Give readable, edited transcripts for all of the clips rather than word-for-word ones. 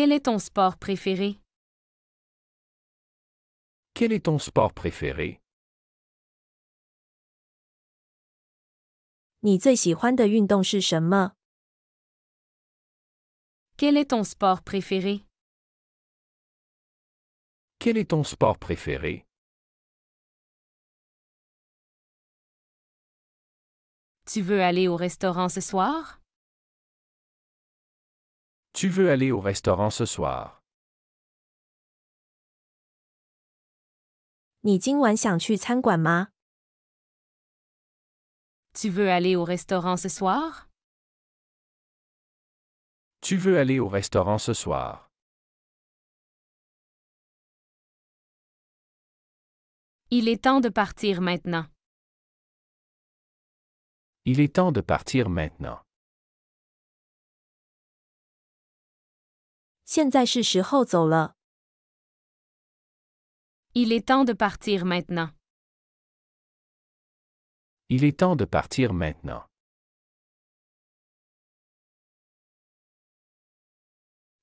Quel est ton sport préféré? Quel est ton sport préféré? 你最喜欢的运动是什么？ Quel est ton sport préféré? Quel est ton sport préféré? Tu veux aller au restaurant ce soir? Tu veux aller au restaurant ce soir? 你今晚想去餐馆吗？ Tu veux aller au restaurant ce soir? Tu veux aller au restaurant ce soir? Il est temps de partir maintenant. Il est temps de partir maintenant. 现在是时候走了。 Il est temps de partir maintenant. Il est temps de partir maintenant.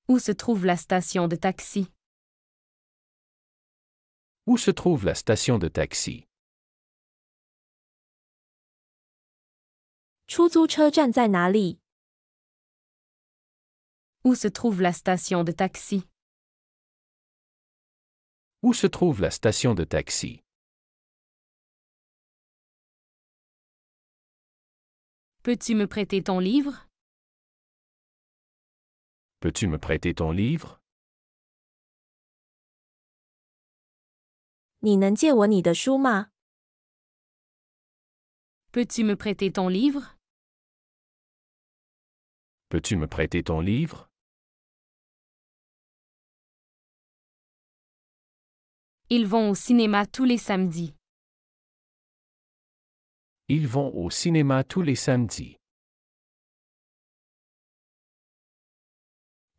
Où se trouve la station de taxi? Où se trouve la station de taxi? 出租车站在哪里？ Où se trouve la station de taxi? Où se trouve la station de taxi? Peux-tu me prêter ton livre? Peux-tu me prêter ton livre? 你能借我你的书吗？ Peux-tu me prêter ton livre? Peux-tu me prêter ton livre? Ils vont au cinéma tous les samedis. Ils vont au cinéma tous les samedis.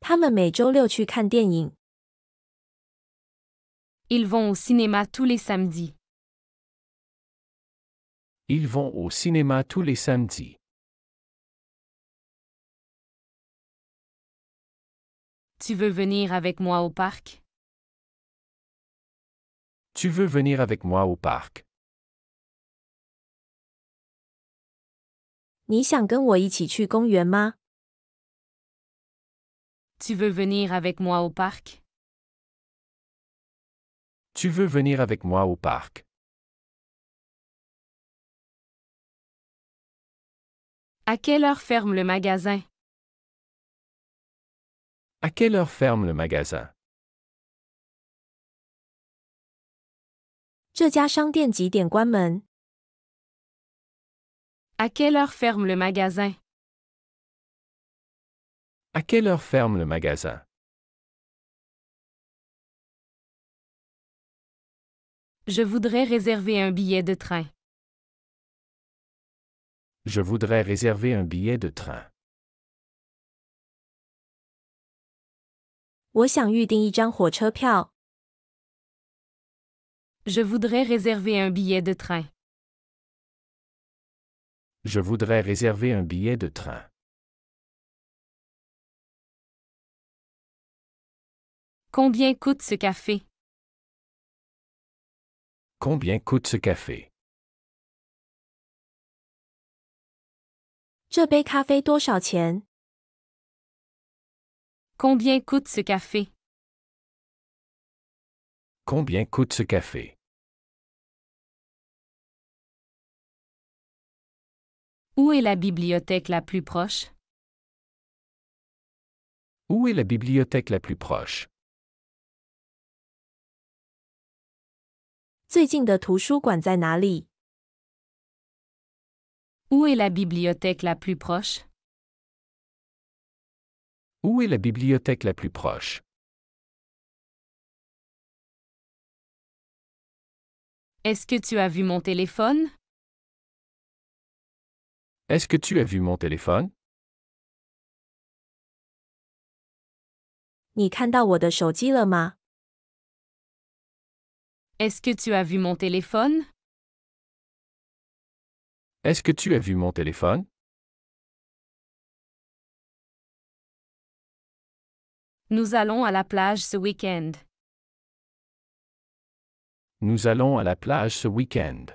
他们每周六去看电影。 Ils vont au cinéma tous les samedis. Ils vont au cinéma tous les samedis. Tu veux venir avec moi au parc? Tu veux venir avec moi au parc? 你想跟我一起去公园吗？ Tu veux venir avec moi au parc? Tu veux venir avec moi au parc? À quelle heure ferme le magasin? À quelle heure ferme le magasin? 这家商店几点关门？ À quelle heure ferme le magasin? À quelle heure ferme le magasin? Je voudrais réserver un billet de train. Je voudrais réserver un billet de train. 我想预订一张火车票。 Je voudrais réserver un billet de train. Je voudrais réserver un billet de train. Combien coûte ce café? Combien coûte ce café? 这杯咖啡多少钱？ Combien coûte ce café? Combien coûte ce café? Où est la bibliothèque la plus proche? Où est la bibliothèque la plus proche? 最近的图书馆在哪里？ Où est la bibliothèque la plus proche? Où est la bibliothèque la plus proche? Est-ce que tu as vu mon téléphone? Est-ce que tu as vu mon téléphone? 你看到我的手机了吗？ Est-ce que tu as vu mon téléphone? Est-ce que tu as vu mon téléphone? Nous allons à la plage ce week-end. Nous allons à la plage ce week-end.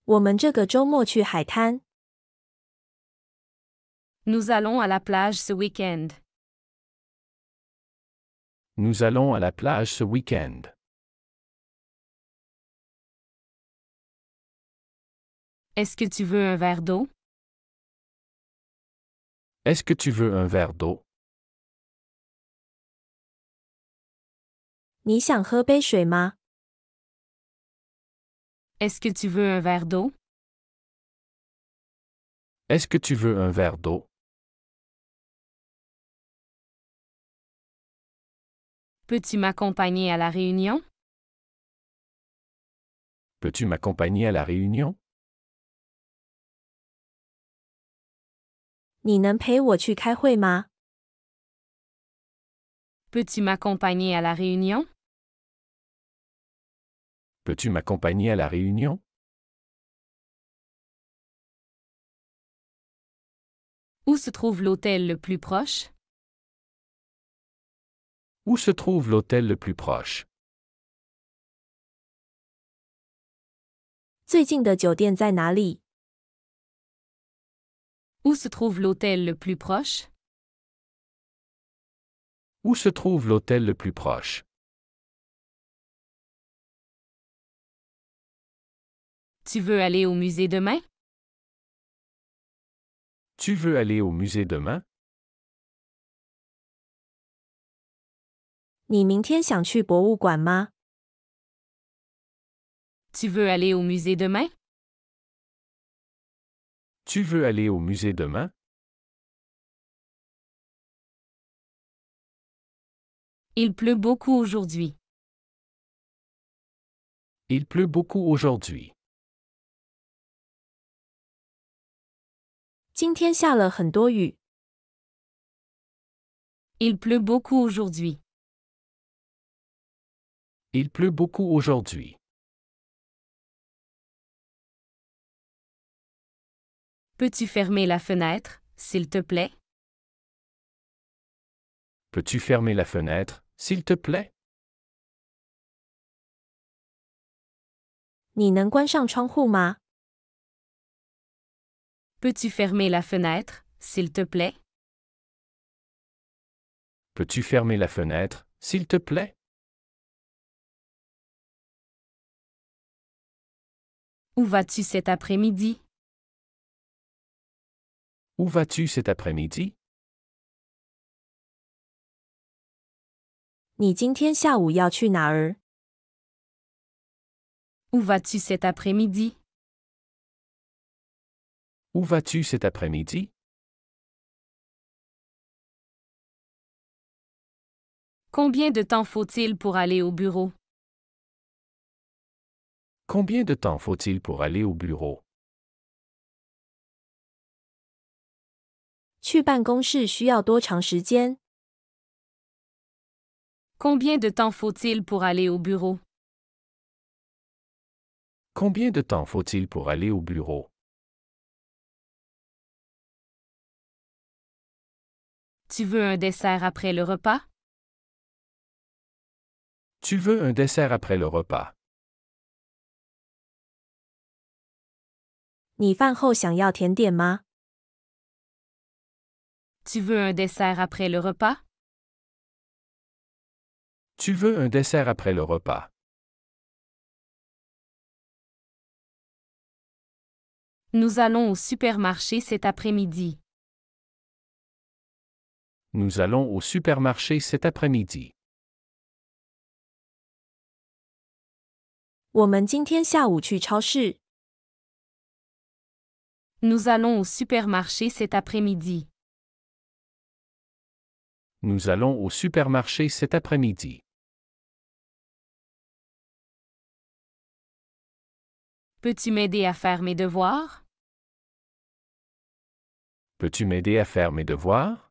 我们这个周末去海滩。Nous allons à la plage ce week-end. Nous allons à la plage ce week-end. Est-ce que tu veux un verre d'eau? Est-ce que tu veux un verre d'eau? 你想喝杯水吗？ Est-ce que tu veux un verre d'eau? Est-ce que tu veux un verre d'eau? Peux-tu m'accompagner à la réunion? Peux-tu m'accompagner à la réunion? 你能陪我去开会吗？ Peux-tu m'accompagner à la réunion? Peux-tu m'accompagner à la réunion? Où se trouve l'hôtel le plus proche? Où se trouve l'hôtel le plus proche? 最近的酒店在哪里？ Où se trouve l'hôtel le plus proche? Où se trouve l'hôtel le plus proche? Tu veux aller au musée demain? Tu veux aller au musée demain? 你明天想去博物馆吗？ Tu veux aller au musée demain? Tu veux aller au musée demain? Il pleut beaucoup aujourd'hui. Il pleut beaucoup aujourd'hui. 今天下了很多雨。 Il pleut beaucoup aujourd'hui. Il pleut beaucoup aujourd'hui. Peux-tu fermer la fenêtre, s'il te plaît? Peux-tu fermer la fenêtre, s'il te plaît? 你能关上窗户吗？ Peux-tu fermer la fenêtre, s'il te plaît? Peux-tu fermer la fenêtre, s'il te plaît? Où vas-tu cet après-midi? Où vas-tu cet après-midi? 你今天下午要去哪儿？ Où vas-tu cet après-midi? Où vas-tu cet après-midi? Combien de temps faut-il pour aller au bureau? Combien de temps faut-il pour aller au bureau? 去办公室需要多长时间？ Combien de temps faut-il pour aller au bureau? Combien de temps faut-il pour aller au bureau? Tu veux un dessert après le repas? Tu veux un dessert après le repas? 你饭后想要甜点吗？ Tu veux un dessert après le repas? Tu veux un dessert après le repas? Nous allons au supermarché cet après-midi. Nous allons au supermarché cet après-midi. 我们今天下午去超市。 Nous allons au supermarché cet après-midi. Nous allons au supermarché cet après-midi. Peux-tu m'aider à faire mes devoirs? Peux-tu m'aider à faire mes devoirs?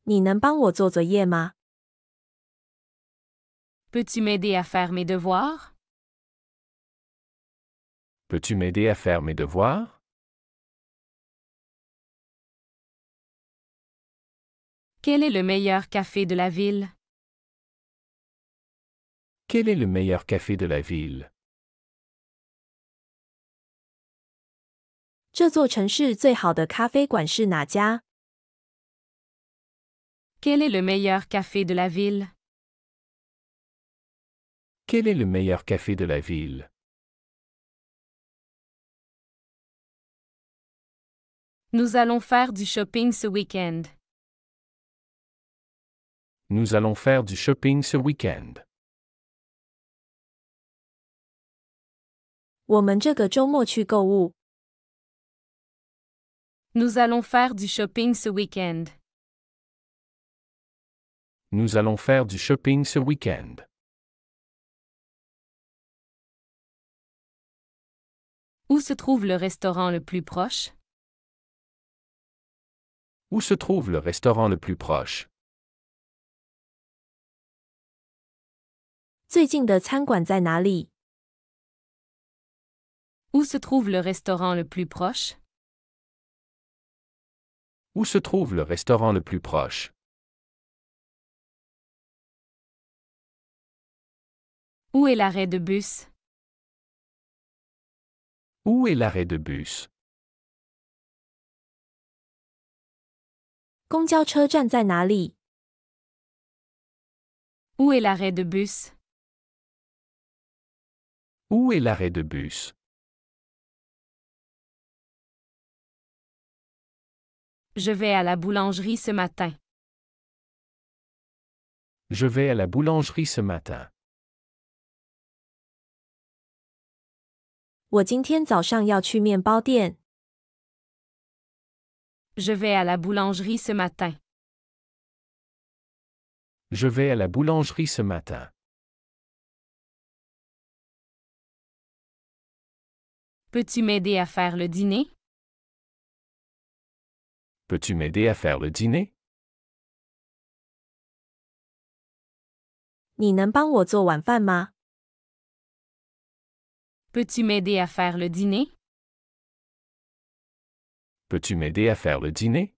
你能帮我做作业吗？ Peux-tu m'aider à faire mes devoirs? Peux-tu m'aider à faire mes devoirs? Quel est le meilleur café de la ville? Quel est le meilleur café de la ville? 这座城市最好的咖啡馆是哪家？ Quel est le meilleur café de la ville? Quel est le meilleur café de la ville? Nous allons faire du shopping ce week-end. Nous allons faire du shopping ce week-end. 我们这个周末去购物。 Nous allons faire du shopping ce week-end. Nous allons faire du shopping ce week-end. Où se trouve le restaurant le plus proche? Où se trouve le restaurant le plus proche? 最近的餐馆在哪里？ Où se trouve le restaurant le plus proche? Où se trouve le restaurant le plus proche? Où est l'arrêt de bus? Où est l'arrêt de bus? 公交车站在哪里？ Où est l'arrêt de bus? Où est l'arrêt de bus? Je vais à la boulangerie ce matin. Je vais à la boulangerie ce matin. 我今天早上要去面包店。 Je vais à la boulangerie ce matin. Je vais à la boulangerie ce matin. Peux-tu m'aider à faire le dîner? Peux-tu m'aider à faire le dîner? 你能帮我做晚饭吗？ Peux-tu m'aider à faire le dîner? Peux-tu m'aider à faire le dîner?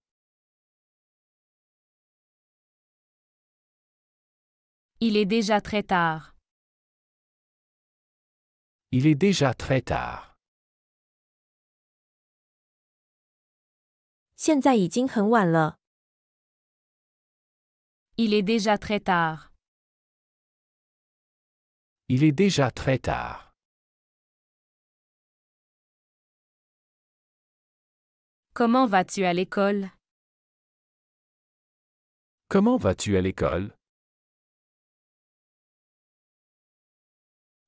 Il est déjà très tard. Il est déjà très tard. 现在已经很晚了。 Il est déjà très tard. Il est déjà très tard. Comment vas-tu à l'école? Comment vas-tu à l'école?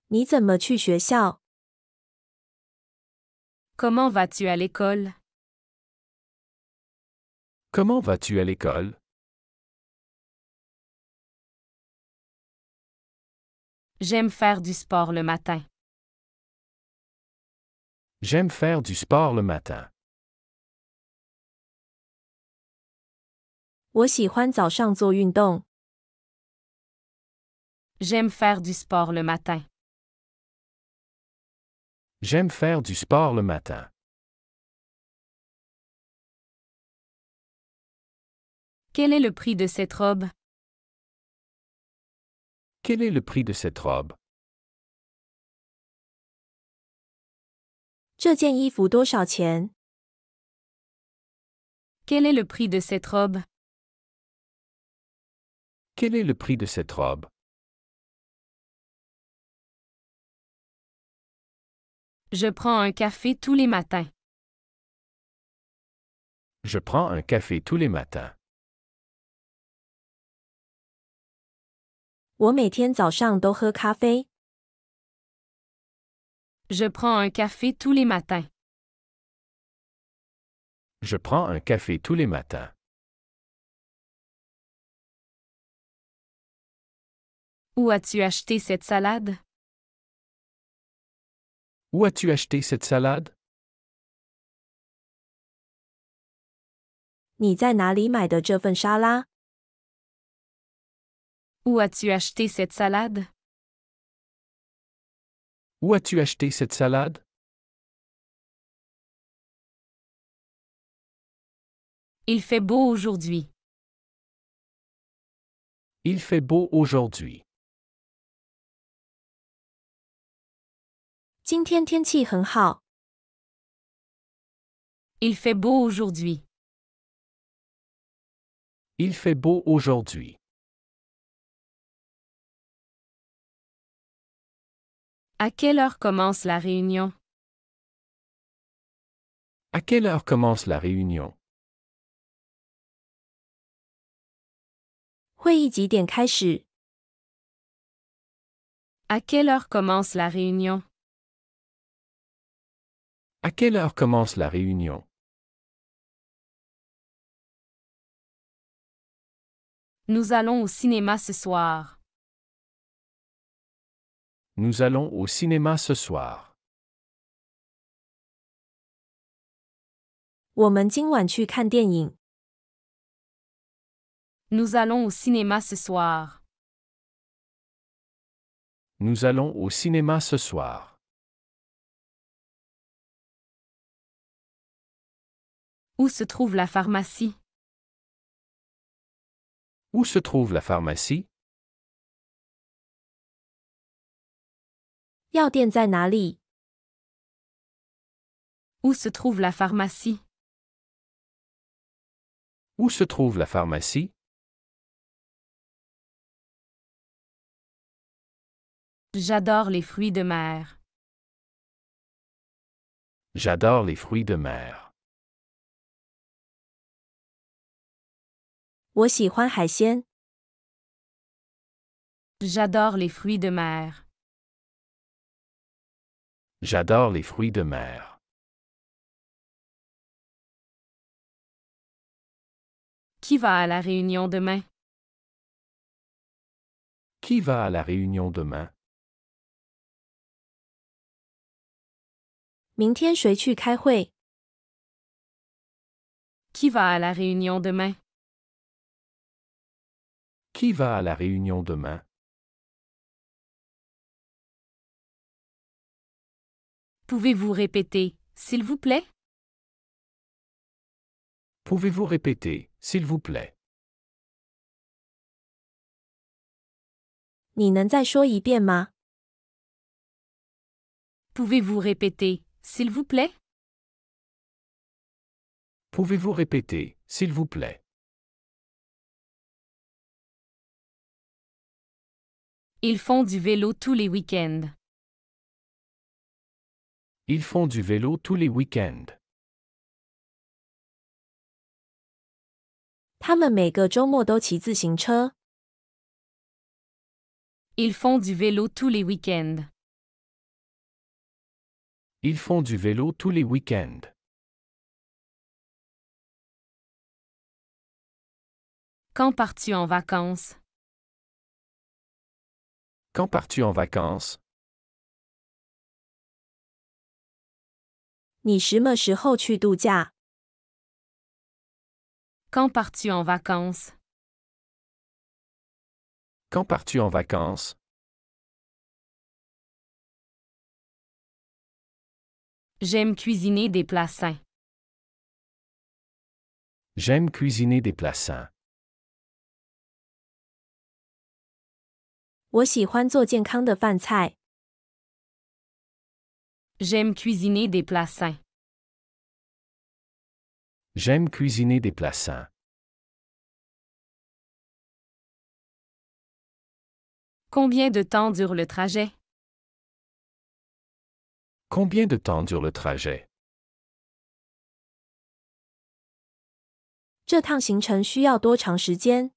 你怎么去学校？ Comment vas-tu à l'école? Comment vas-tu à l'école? J'aime faire du sport le matin. J'aime faire du sport le matin. 我喜欢早上做运动。 J'aime faire du sport le matin. J'aime faire du sport le matin. Quel est le prix de cette robe? Quel est le prix de cette robe? 这件衣服多少钱？ Quel est le prix de cette robe? Quel est le prix de cette robe? Je prends un café tous les matins. Je prends un café tous les matins. 我每天早上都喝咖啡。 Je prends un café tous les matins. Je prends un café tous les matins. Où as-tu acheté cette salade? Où as-tu acheté cette salade? 你在哪里买的这份沙拉？ Où as-tu acheté cette salade? Où as-tu acheté cette salade? Il fait beau aujourd'hui. Il fait beau aujourd'hui. 今天天气很好。 Il fait beau aujourd'hui. Il fait beau aujourd'hui. À quelle heure commence la réunion? À quelle heure commence la réunion? 会议几点开始？ À quelle heure commence la réunion? À quelle heure commence la réunion? Nous allons au cinéma ce soir. Nous allons au cinéma ce soir. 我们今晚去看电影。 Nous allons au cinéma ce soir. Nous allons au cinéma ce soir. Où se trouve la pharmacie? Où se trouve la pharmacie? 药店在哪里？ Où se trouve la pharmacie? Où se trouve la pharmacie? J'adore les fruits de mer. J'adore les fruits de mer. 我喜欢海鲜。 J'adore les fruits de mer. J'adore les fruits de mer. Qui va à la réunion demain? Qui va à la réunion demain? 明天谁去开会？ Qui va à la réunion demain? Qui va à la réunion demain? Pouvez-vous répéter, s'il vous plaît? Pouvez-vous répéter, s'il vous plaît? 你能再说一遍吗？ Pouvez-vous répéter, s'il vous plaît? Pouvez-vous répéter, s'il vous plaît? Ils font du vélo tous les week-ends. Ils font du vélo tous les week-ends. 他们每个周末都骑自行车。 Ils font du vélo tous les week-ends. Ils font du vélo tous les week-ends. Quand pars-tu en vacances? Quand pars-tu en vacances? 你什么时候去度假？ Quand pars-tu en vacances? Quand pars-tu en vacances? J'aime cuisiner des plats sains. J'aime cuisiner des plats sains. 我喜欢做健康的饭菜。 J'aime cuisiner des plats sains. J'aime cuisiner des plats sains. Combien de temps dure le trajet? Combien de temps dure le trajet? 这趟行程需要多长时间？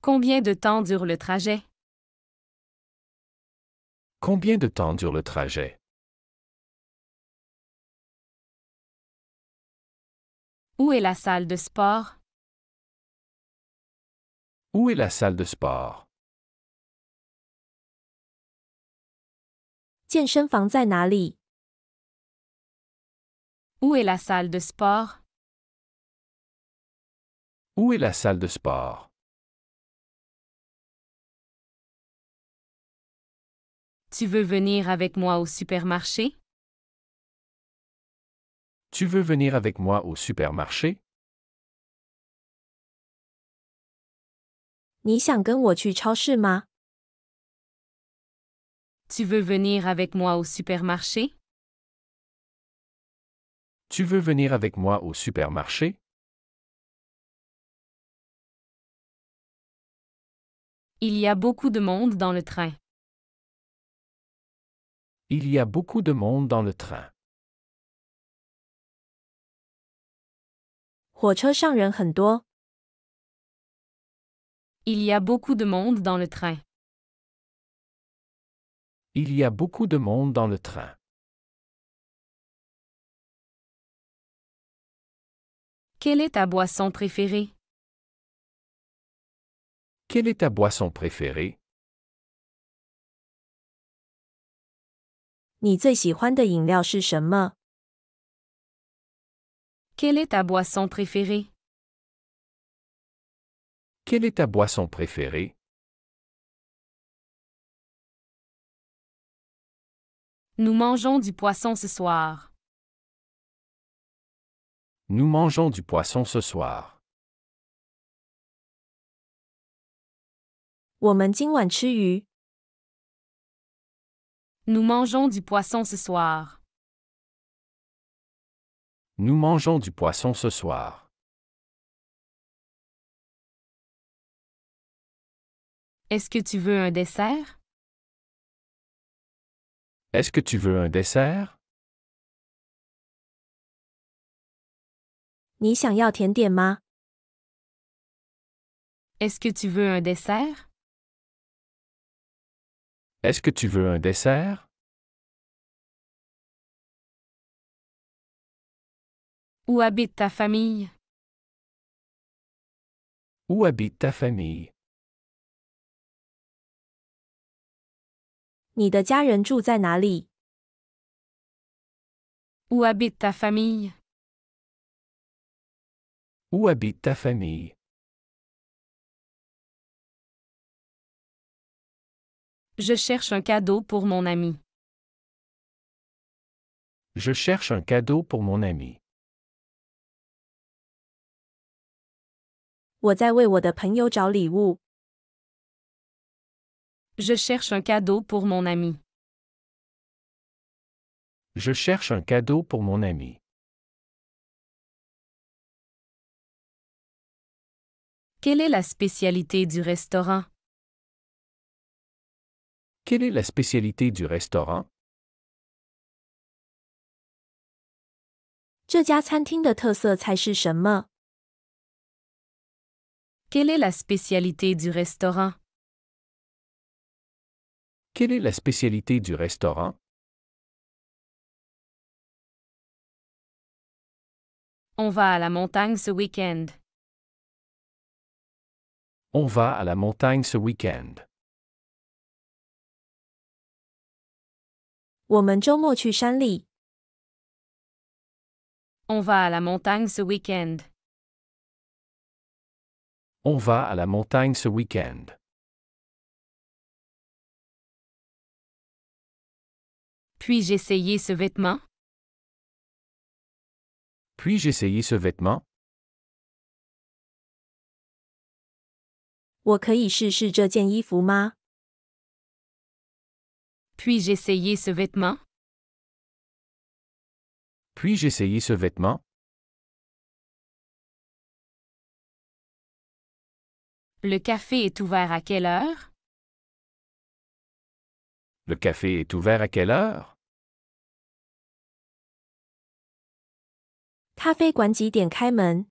Combien de temps dure le trajet? Combien de temps dure le trajet? Où est la salle de sport? Où est la salle de sport? 健身房在哪里？ Où est la salle de sport? Où est la salle de sport? Tu veux venir avec moi au supermarché? Tu veux venir avec moi au supermarché? 你想跟我去超市吗？ Tu veux venir avec moi au supermarché? Tu veux venir avec moi au supermarché? Il y a beaucoup de monde dans le train. Il y a beaucoup de monde dans le train. 火车上人很多。 Il y a beaucoup de monde dans le train. Il y a beaucoup de monde dans le train. Quelle est ta boisson préférée? Quelle est ta boisson préférée? 你最喜欢的饮料是什么？ Quelle est ta boisson préférée? Quelle est ta boisson préférée? Nous mangeons du poisson ce soir. Nous mangeons du poisson ce soir. 我们今晚吃鱼。 Nous mangeons du poisson ce soir. Nous mangeons du poisson ce soir. Est-ce que tu veux un dessert? Est-ce que tu veux un dessert? 你想要甜点吗？ Est-ce que tu veux un dessert? Est-ce que tu veux un dessert? Où habite ta famille? Où habite ta famille? 你的家人住在哪里？ Où habite ta famille? Où habite ta famille? Je cherche un cadeau pour mon ami. Je cherche un cadeau pour mon ami. 我在为我的朋友找礼物。 Je cherche un cadeau pour mon ami. Je cherche un cadeau pour mon ami. Quelle est la spécialité du restaurant? Quelle est la spécialité du restaurant? 这家餐厅的特色菜是什么？ Quelle est la spécialité du restaurant? Quelle est la spécialité du restaurant? On va à la montagne ce week-end. On va à la montagne ce week-end. 我们周末去山里。 On va à la montagne ce week-end. On va à la montagne ce week-end. Puis-je essayer ce vêtement? Puis-je essayer ce vêtement? 我可以试试这件衣服吗？ Puis-je essayer ce vêtement? Puis-je essayer ce vêtement? Le café est ouvert à quelle heure? Le café est ouvert à quelle heure? 咖啡馆几点开门？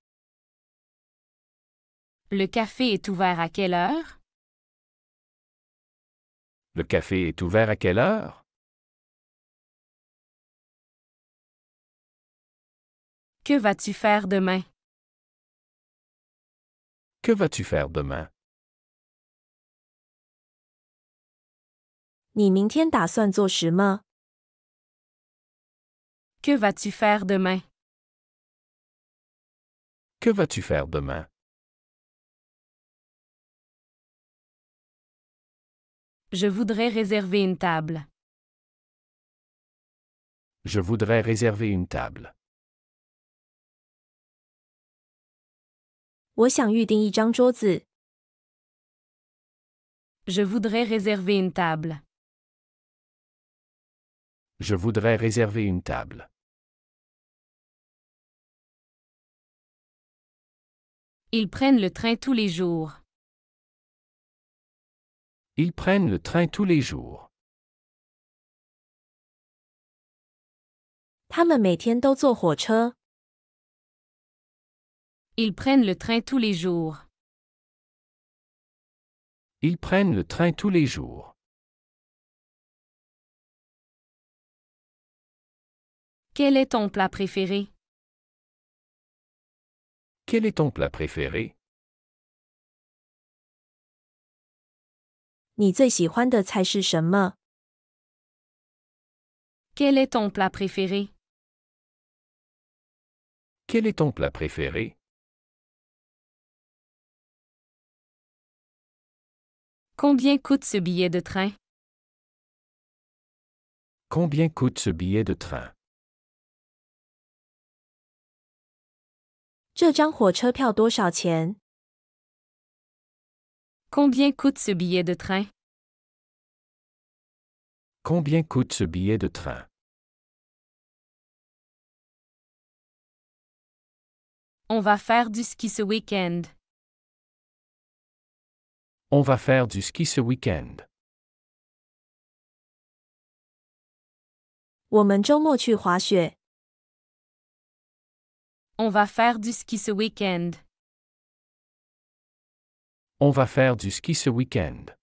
Le café est ouvert à quelle heure? Le café est ouvert à quelle heure? Que vas-tu faire demain? Que vas-tu faire demain? 你明天打算做什么？ Que vas-tu faire demain? Que vas-tu faire demain? Je voudrais réserver une table. Je voudrais réserver une table. 我想预订一张桌子。Je voudrais réserver une table. Je voudrais réserver une table. Ils prennent le train tous les jours. Ils prennent le train tous les jours. 他们每天都坐火车。Ils prennent le train tous les jours. Ils prennent le train tous les jours. Quel est ton plat préféré? Quel est ton plat préféré? 你最喜欢的菜是什么？ Quel est ton plat préféré? Quel est ton plat préféré? Combien coûte ce billet de train? Combien coûte ce billet de train? 这张火车票多少钱？ Combien coûte ce billet de train? Combien coûte ce billet de train? On va faire du ski ce week-end. On va faire du ski ce week-end. 我们周末去滑雪。 On va faire du ski ce week-end. On va faire du ski ce week-end.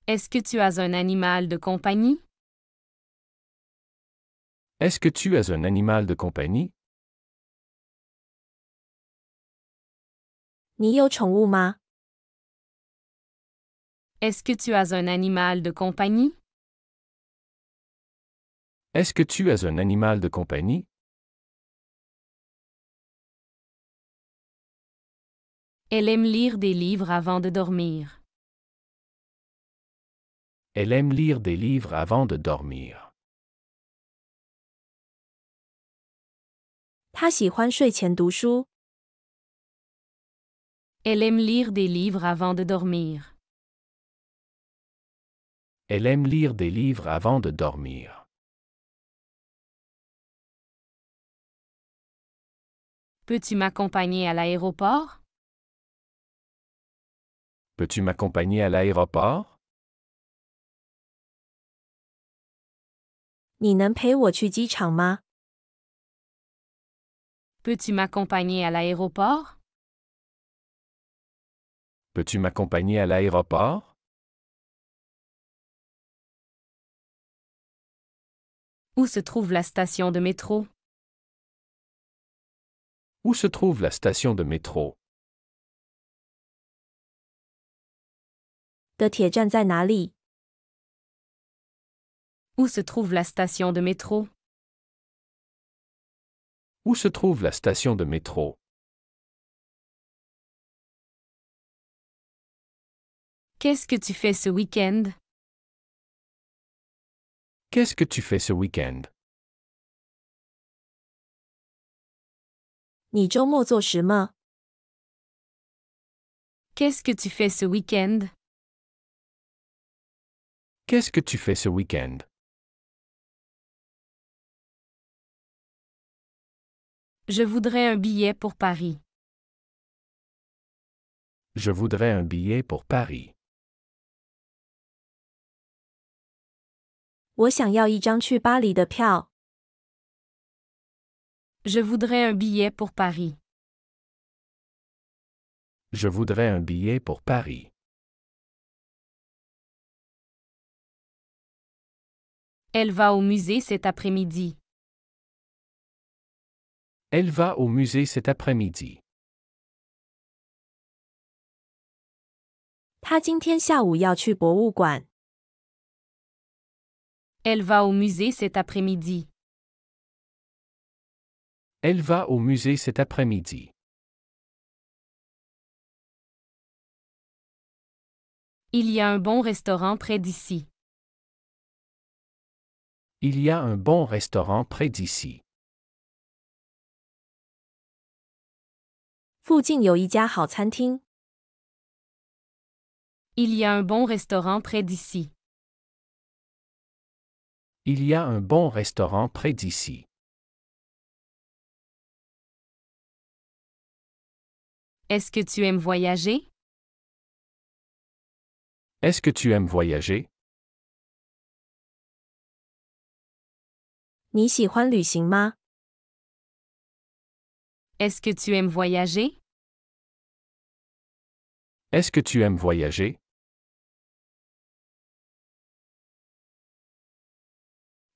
Est-ce que tu as un animal de compagnie? Est-ce que tu as un animal de compagnie? 你有宠物吗？ Est-ce que tu as un animal de compagnie? Est-ce que tu as un animal de compagnie? Elle aime lire des livres avant de dormir. Elle aime lire des livres avant de dormir. 他喜欢睡前读书。 Elle aime lire des livres avant de dormir. Elle aime lire des livres avant de dormir. Peux-tu m'accompagner à l'aéroport? Peux-tu m'accompagner à l'aéroport? 你能陪我去机场吗？ Peux-tu m'accompagner à l'aéroport? Peux-tu m'accompagner à l'aéroport? Où se trouve la station de métro? Où se trouve la station de métro? 的铁站在哪里？ Où se trouve la station de métro? Où se trouve la station de métro? Qu'est-ce que tu fais ce week-end? Qu'est-ce que tu fais ce week-end? 你周末做什么？ Qu'est-ce que tu fais ce week-end? Qu'est-ce que tu fais ce week-end? Je voudrais un billet pour Paris. Je voudrais un billet pour Paris. 我想要一张去巴黎的票。 Je voudrais un billet pour Paris. Je voudrais un billet pour Paris. Elle va au musée cet après-midi. Elle va au musée cet après-midi. 他今天下午要去博物馆。 Elle va au musée cet après-midi. Elle va au musée cet après-midi. Il y a un bon restaurant près d'ici. Il y a un bon restaurant près d'ici. 附近有一家好餐厅。Il y a un bon restaurant près d'ici. Il y a un bon restaurant près d'ici. Est-ce que tu aimes voyager? Est-ce que tu aimes voyager? 你喜欢旅行吗？ Est-ce que tu aimes voyager? Est-ce que tu aimes voyager?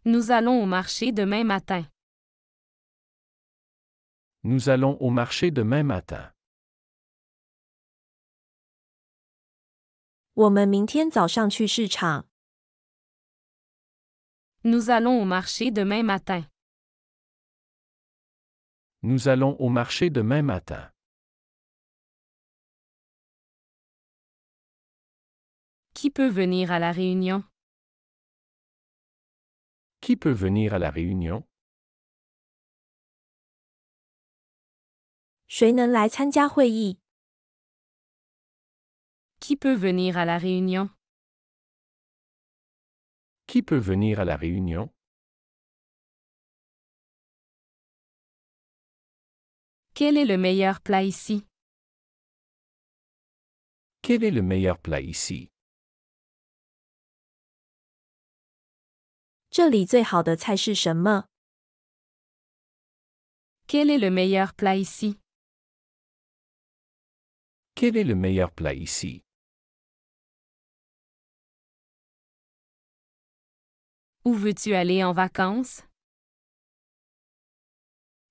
Nous allons au marché demain matin. Nous allons au marché demain matin. 我们明天早上去市场。 Nous allons au marché demain matin. Nous allons au marché demain matin. Qui peut venir à la réunion? Qui peut venir à la réunion? 谁能来参加会议？ Qui peut venir à la réunion? Qui peut venir à la réunion? Quel est le meilleur plat ici? Quel est le meilleur plat ici? 这里最好的菜是什么？ Quel est le meilleur plat ici? Quel est le meilleur plat ici? Où veux-tu aller en vacances?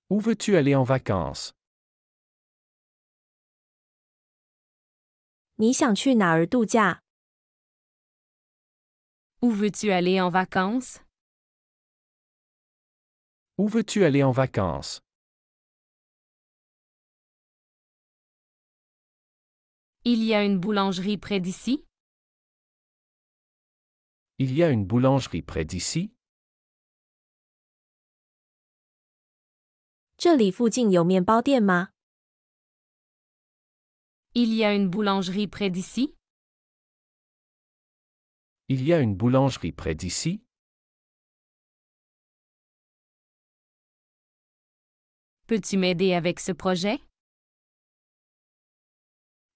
Où veux-tu aller en vacances? 你想去哪儿度假？ Où veux-tu aller en vacances? Où veux-tu aller en vacances? Il y a une boulangerie près d'ici? Il y a une boulangerie près d'ici? 这里附近有面包店吗？ Il y a une boulangerie près d'ici? Il y a une boulangerie près d'ici? Peux-tu m'aider avec ce projet?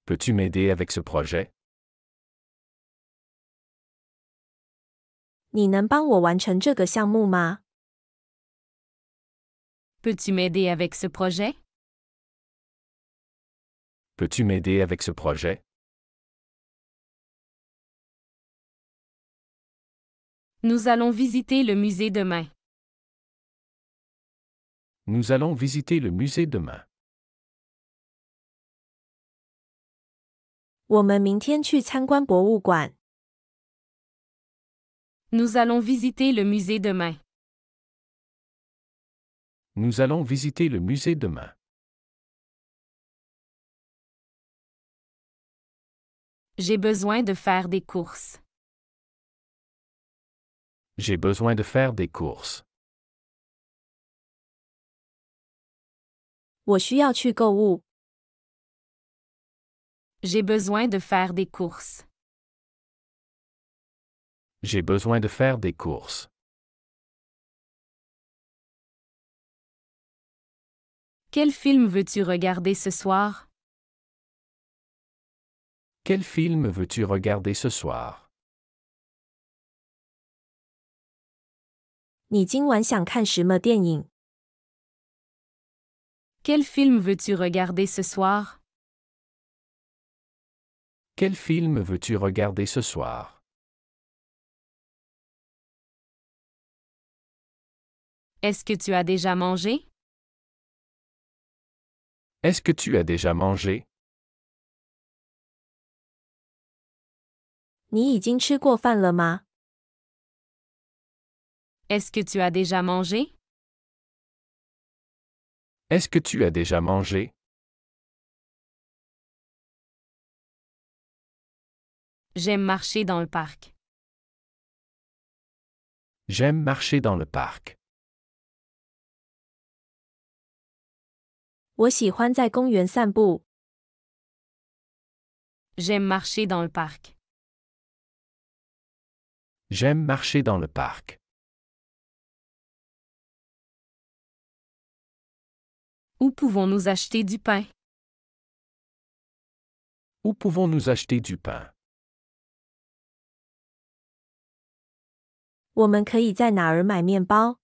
Peux-tu m'aider avec ce projet? 你能帮我完成这个项目吗？ Peux-tu m'aider avec ce projet? Peux-tu m'aider avec ce projet? Nous allons visiter le musée demain. Nous allons visiter le musée demain. 我们明天去参观博物馆。 Nous allons visiter le musée demain. Nous allons visiter le musée demain. J'ai besoin de faire des courses. J'ai besoin de faire des courses. 我需要去购物。 J'ai besoin de faire des courses. J'ai besoin de faire des courses. Quel film veux-tu regarder ce soir? Quel film veux-tu regarder ce soir? 你今晚想看什么电影？ Quel film veux-tu regarder ce soir? Quel film veux-tu regarder ce soir? Est-ce que tu as déjà mangé? Est-ce que tu as déjà mangé? 你已经吃过饭了吗？ Est-ce que tu as déjà mangé? Est-ce que tu as déjà mangé? J'aime marcher dans le parc. J'aime marcher dans le parc. 我喜欢在公园散步。J'aime marcher dans le parc. J'aime marcher dans le parc. Où pouvons-nous acheter du pain? Où pouvons-nous acheter du pain? 我们可以在哪儿买面包？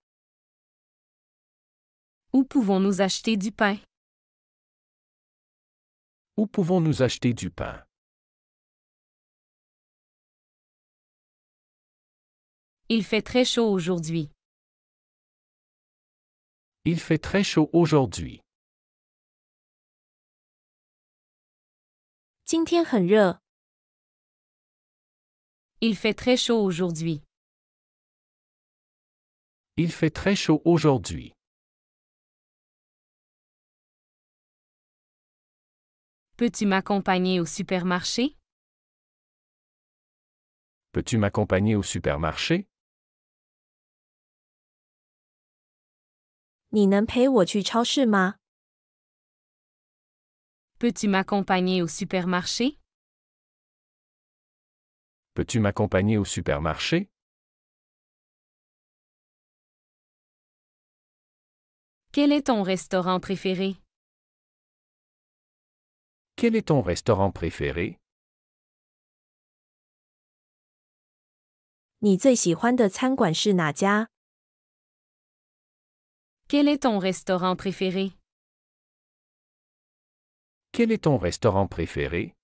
Où pouvons-nous acheter du pain? Où pouvons-nous acheter du pain? Il fait très chaud aujourd'hui. Il fait très chaud aujourd'hui. 今天很热。 Il fait très chaud aujourd'hui. Il fait très chaud aujourd'hui. Peux-tu m'accompagner au supermarché? Peux-tu m'accompagner au supermarché? 你能陪我去超市吗？ Peux-tu m'accompagner au supermarché? Peux-tu m'accompagner au supermarché? Quel est ton restaurant préféré? Quel est ton restaurant préféré? 你最喜欢的餐馆是哪家？ Quel est ton restaurant préféré? Quel est ton restaurant préféré?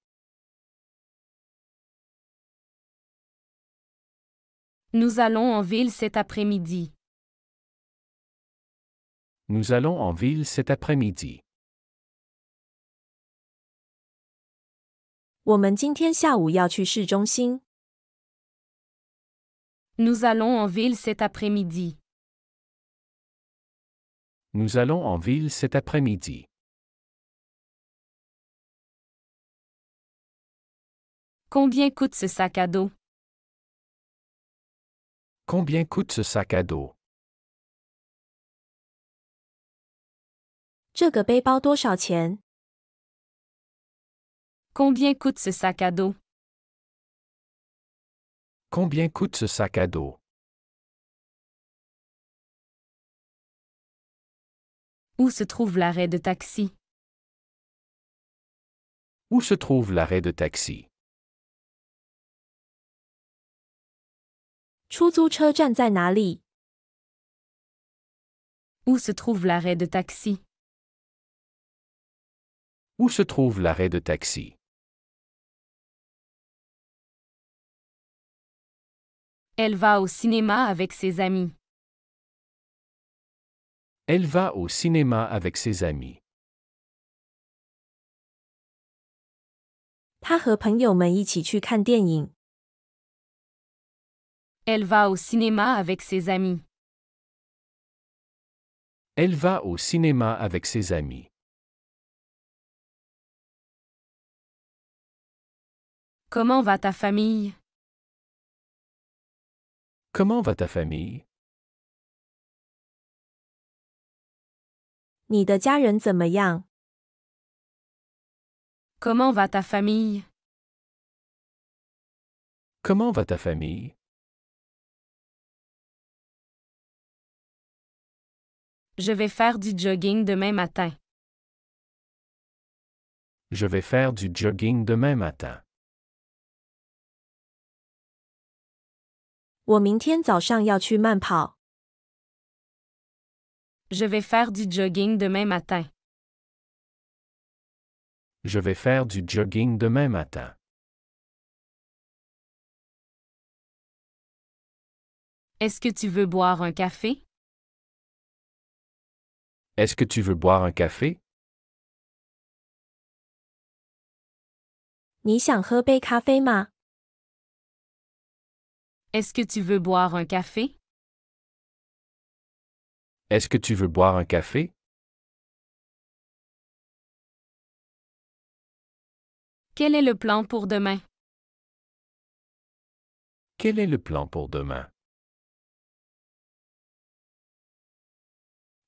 Nous allons en ville cet après-midi. Nous allons en ville cet après-midi. 我们今天下午要去市中心。 Nous allons en ville cet après-midi. Nous allons en ville cet après-midi. Combien coûte ce sac à dos? Combien coûte ce sac à dos? 这个背包多少钱？ Combien coûte ce sac à dos? Combien coûte ce sac à dos? Où se trouve l'arrêt de taxi? Où se trouve l'arrêt de taxi? 出租车站在哪里？ Où se trouve l'arrêt de taxi? Où se trouve l'arrêt de taxi? Elle va au cinéma avec ses amis. Elle va au cinéma avec ses amis. 他和朋友们一起去看电影。 Elle va au cinéma avec ses amis. Elle va au cinéma avec ses amis. Comment va ta famille? Comment va ta famille? 你的家人怎么样？ Comment va ta famille? Comment va ta famille? Je vais faire du jogging demain matin. Je vais faire du jogging demain matin. 我明天早上要去慢跑。 Je vais faire du jogging demain matin. Je vais faire du jogging demain matin. Est-ce que tu veux boire un café? Est-ce que tu veux boire un café? 你想喝杯咖啡吗？ Est-ce que tu veux boire un café? Est-ce que tu veux boire un café? Quel est le plan pour demain? Quel est le plan pour demain?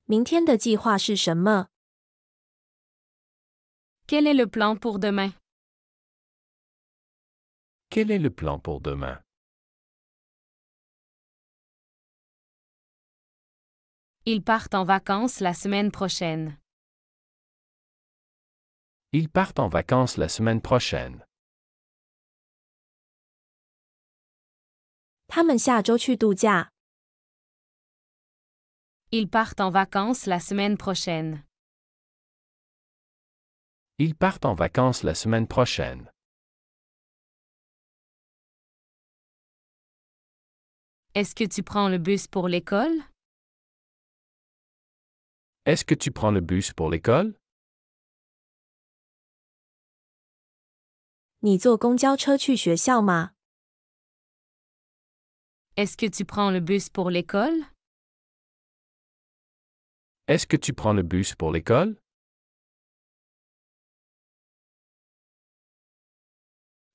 明天的计划是什么？ Quel est le plan pour demain? Quel est le plan pour demain? Ils partent en vacances la semaine prochaine. Ils partent en vacances la semaine prochaine. 他们下周去度假。Ils partent en vacances la semaine prochaine. Ils partent en vacances la semaine prochaine. Est-ce que tu prends le bus pour l'école? Est-ce que tu prends le bus pour l'école? 你坐公交车去学校吗？ Est-ce que tu prends le bus pour l'école? Est-ce que tu prends le bus pour l'école?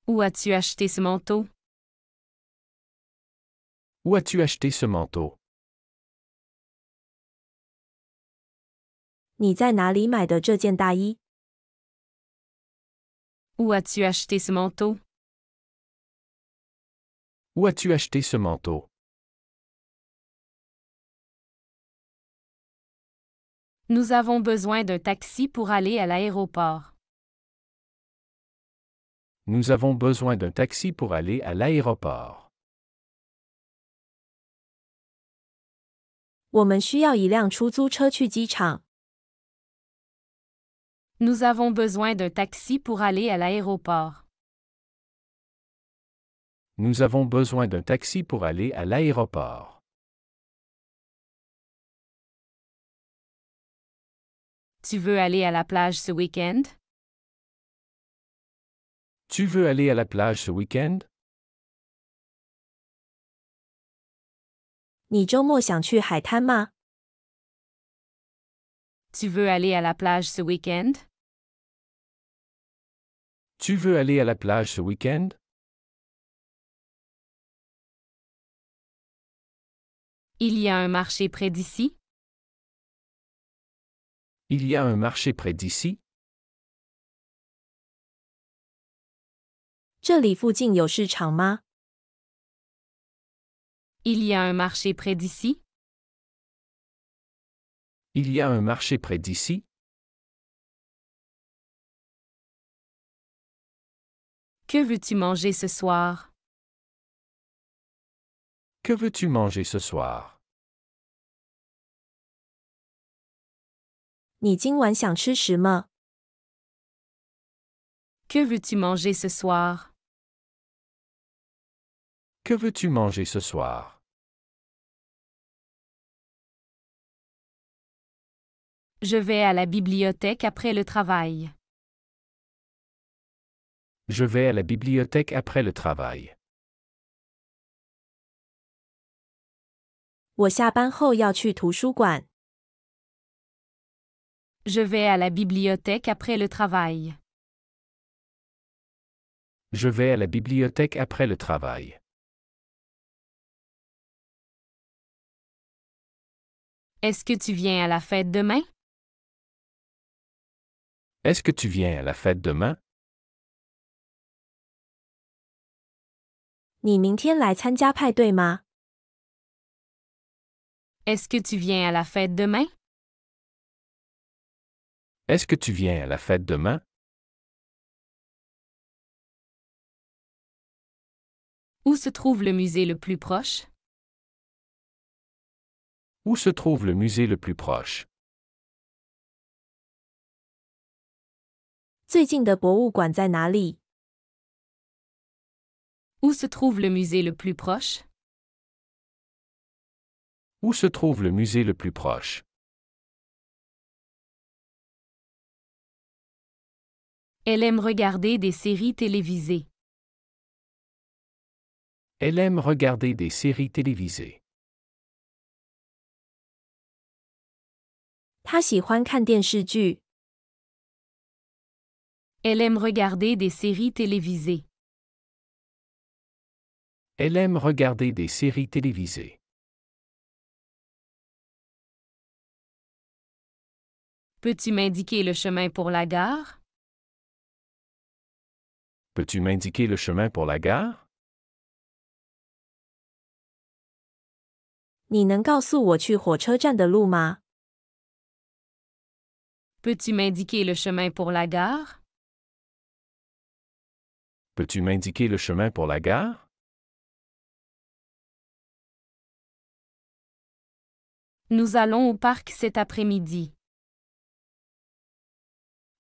Où as-tu acheté ce manteau? Où as-tu acheté ce manteau? 你在哪里买的这件大衣？ Où as-tu acheté ce manteau? Où as-tu acheté ce manteau? Nous avons besoin d'un taxi pour aller à l'aéroport. Nous avons besoin d'un taxi pour aller à l'aéroport. 我们需要一辆出租车去机场。 Nous avons besoin d'un taxi pour aller à l'aéroport. Nous avons besoin d'un taxi pour aller à l'aéroport. Tu veux aller à la plage ce week-end? Tu veux aller à la plage ce week-end? 你周末想去海滩吗？ Tu veux aller à la plage ce week-end? Tu veux aller à la plage ce week-end? Il y a un marché près d'ici? Il y a un marché près d'ici? 这里附近有市场吗？ Il y a un marché près d'ici? Il y a un marché près d'ici? Que veux-tu manger ce soir? Que veux-tu manger ce soir? 你今晚想吃什么？ Que veux-tu manger ce soir? Que veux-tu manger ce soir? Je vais à la bibliothèque après le travail. Je vais à la bibliothèque après le travail. 我下班后要去图书馆。 Je vais à la bibliothèque après le travail. Je vais à la bibliothèque après le travail. Est-ce que tu viens à la fête demain? Est-ce que tu viens à la fête demain? 你明天来参加派对吗？ Est-ce que tu viens à la fête demain? Est-ce que tu viens à la fête demain? Où se trouve le musée le plus proche? Où se trouve le musée le plus proche? 最近的博物馆在哪里？ Où se trouve le musée le plus proche? Où se trouve le musée le plus proche? Elle aime regarder des séries télévisées. Elle aime regarder des séries télévisées. 他喜欢看电视剧。 Elle aime regarder des séries télévisées. Elle aime regarder des séries télévisées. Peux-tu m'indiquer le chemin pour la gare? Peux-tu m'indiquer le chemin pour la gare? 你能告诉我去火车站的路吗？ Peux-tu m'indiquer le chemin pour la gare? Peux-tu m'indiquer le chemin pour la gare? Nous allons au parc cet après-midi.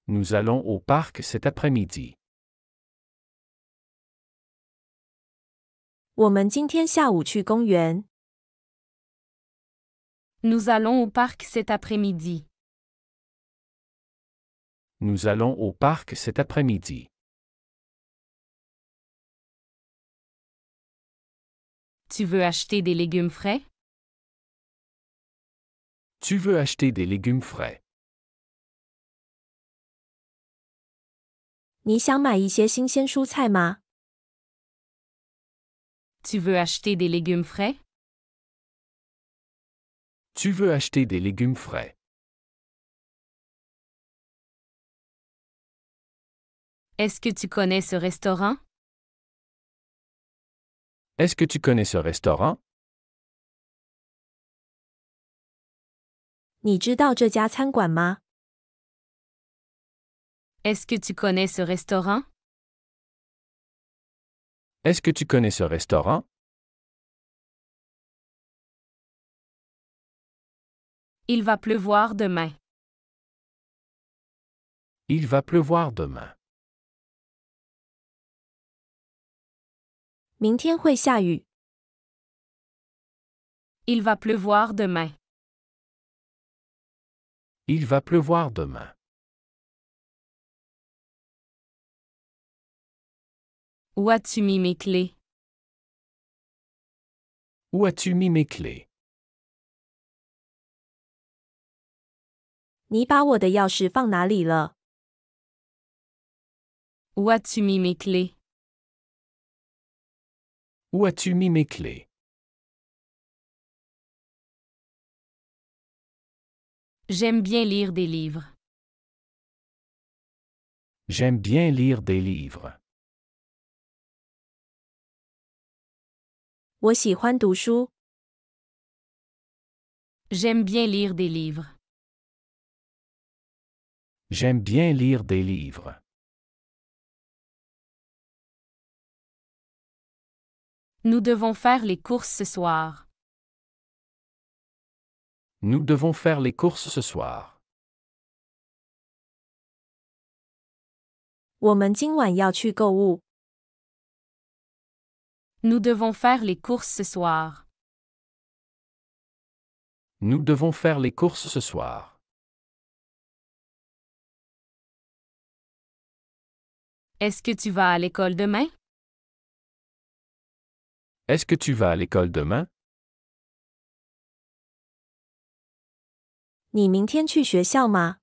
Nous allons au parc cet après-midi. 我们今天下午去公园。 Nous allons au parc cet après-midi. Nous allons au parc cet après-midi. Tu veux acheter des légumes frais? Tu veux acheter des légumes frais? 你想买一些新鲜蔬菜吗？ Tu veux acheter des légumes frais? Tu veux acheter des légumes frais? Est-ce que tu connais ce restaurant? Est-ce que tu connais ce restaurant? 你知道这家餐馆吗？ Est-ce que tu connais ce restaurant? Est-ce que tu connais ce restaurant? Il va pleuvoir demain. Il va pleuvoir demain. 明天会下雨。 Il va pleuvoir demain. Il va pleuvoir demain. Où as-tu mis mes clés? Où as-tu mis mes clés? 你把我的钥匙放哪里了？ Où as-tu mis mes clés? Où as-tu mis mes clés? J'aime bien lire des livres. J'aime bien lire des livres. 我喜欢读书。 J'aime bien lire des livres. J'aime bien lire des livres. Nous devons faire les courses ce soir. Nous devons faire les courses ce soir. 我们今晚要去购物。 Nous devons faire les courses ce soir. Nous devons faire les courses ce soir. Est-ce que tu vas à l'école demain? Est-ce que tu vas à l'école demain? 你明天去学校吗？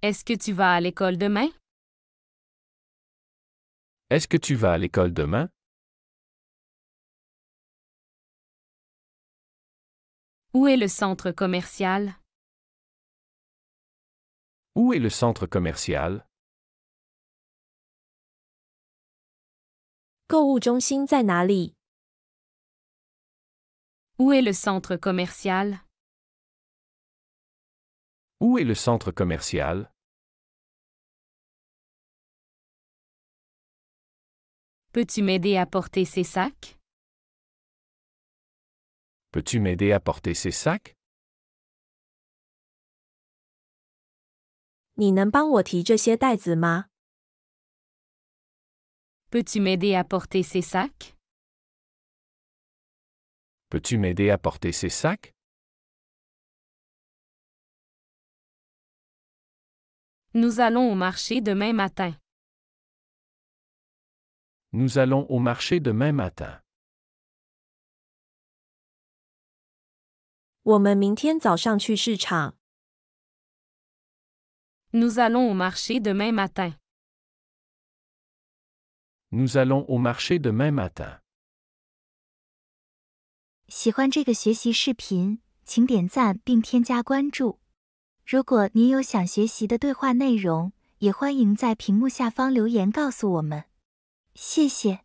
Est-ce que tu vas à l'école demain? Est-ce que tu vas à l'école demain? Où est le centre commercial? Où est le centre commercial? 购物中心在哪里？ Où est le centre commercial? Où est le centre commercial? Peux-tu m'aider à porter ces sacs? Peux-tu m'aider à porter ces sacs? 你能帮我提这些袋子吗？ Peux-tu m'aider à porter ces sacs? Peux-tu m'aider à porter ces sacs? Nous allons au marché demain matin. Nous allons au marché demain matin. 我们明天早上去市场。 Nous allons au marché demain matin. Nous allons au marché demain matin. 喜欢这个学习视频，请点赞并添加关注。如果您有想学习的对话内容，也欢迎在屏幕下方留言告诉我们。谢谢。